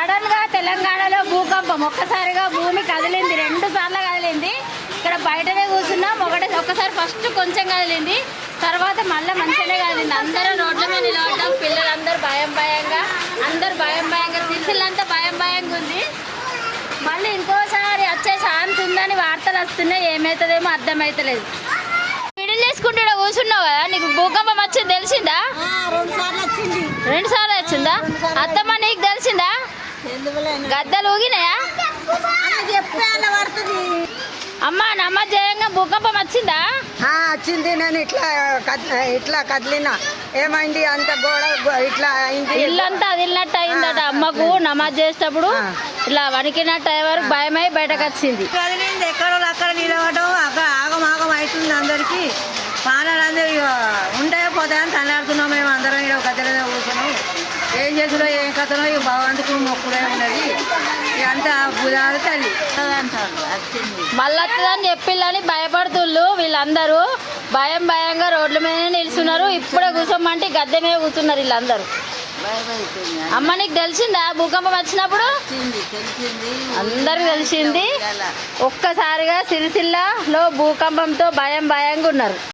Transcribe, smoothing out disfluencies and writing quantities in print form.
Sudden గా తెలంగాణలో భూకంపం ఒక్కసారిగా భూమి కదిలింది, 2 సార్లు కదిలింది. ఇక్కడ బయటనే కూర్చున్నాం. ఒక్కసారి ఫస్ట్ కొంచెం కదిలింది, తర్వాత మళ్ళీ మంచిగానే కదిలింది. అందరూ రోడ్ల మీద నిలబడ్డాం, పిల్లలందరూ అందరూ భయంగా సిరిసిల్లంతా భయంగా ఉంది. మళ్ళీ ఇంకోసారి వచ్చే ఛాన్స్ ఉందని వార్తలు వస్తున్నాయి. ఏమవుతుందేమో అర్థమవుతలేదు. విడిల్ చేసుకుంటూ కూర్చున్నావు కదా, నీకు భూకంపం వచ్చింది తెలిసిందా? 2 సార్లు వచ్చిందా? అత్తమ్మ నీకు తెలిసిందా? గద్దలు ఊగినాయా? అమ్మ నమ్మజేయంగా భూకంపం వచ్చిందా? వచ్చింది. నేను ఇట్లా కదిలినా, ఏమైంది అంత గోడ ఇట్లా అయింది, ఇల్లంతా అదిలినట్టు అయిందట. అమ్మకు నమాజ్ చేసేటప్పుడు ఇట్లా వణికినట్టు అయ్యే వరకు భయమై బయటకు వచ్చింది. కదిలింది. ఎక్కడో అక్కడ నిలబడడం అక్కడ ఆగం అవుతుంది. అందరికి పానాలందరూ ఉండే పోతాయని తల్లాడుతున్నాం. మేము అందరం ఇక్కడ గద్దెలనే కూర్చున్నాం. ఏం చేసులో ఏం కథనో ఇక భగవంతుకు మొక్కుడే ఉన్నది. ఇదంతా బుధాలు తల్లి మళ్ళీ వస్తుందని చెప్పిల్లని భయపడుతుళ్ళు. వీళ్ళందరూ భయంగా రోడ్ల మీద నిలుస్తున్నారు. ఇప్పుడే కూర్చోమంటే గద్దె మీద కూర్చున్నారు వీళ్ళందరూ. అమ్మ నీకు తెలిసిందా భూకంపం వచ్చినప్పుడు? అందరికి తెలిసింది. ఒక్కసారిగా సిరిసిల్లలో భూకంపంతో భయంగా ఉన్నారు.